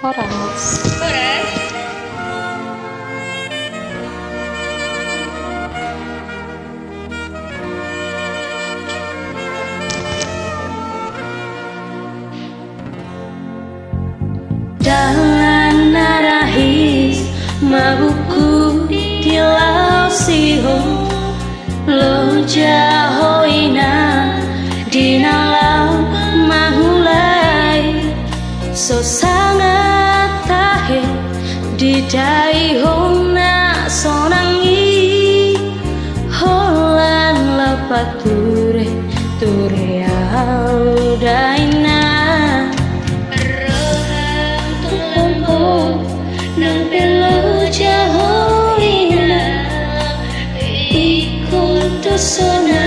Horas. Dalan narahis mabuku tilau siho lo jahoina dinalau mahulai so sangat tahe didai hona sonangi holan lepat ture ture audaina nang pelo jahoina ikut sona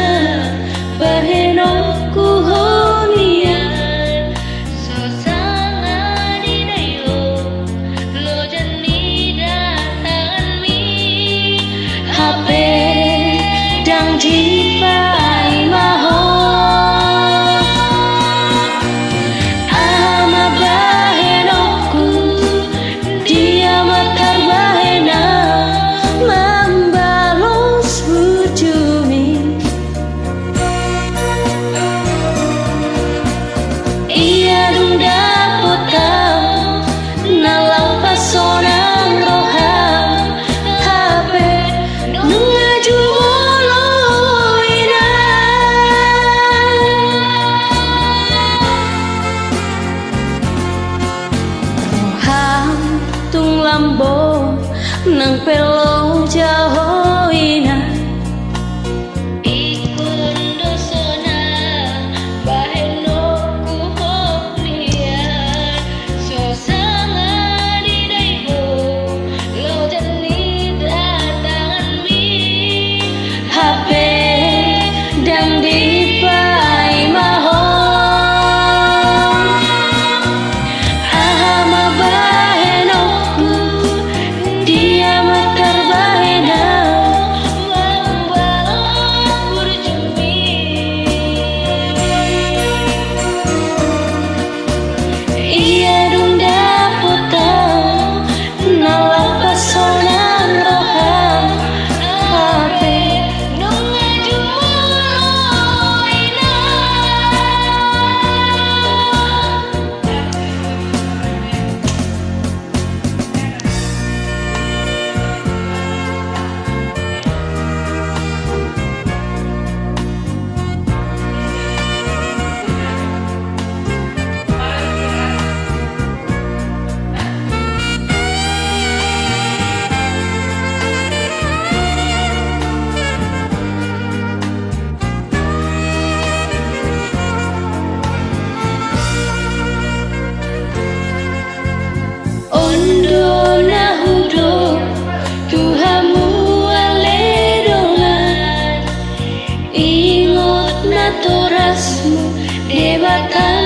bahenoku honian so sangat didayo lo jani datangan mi HP dang dipai maho ama bahenoku dia matar bahena membalos bujumi ia dung dapat tahu nalau pasonang roham HP nungaju loina roham tung lambo nang pelo jahoina ikun dosona bahenoku holian so sangat didaiho lo jani datangan mi HP dang dipai maho ama bahenoku dia matar bahena membalas burjumi ia dung dapat tahu nalau pasonang roham HP nungaju loina ondo nahudo tuhamu aledongan ingot natorasmu debatan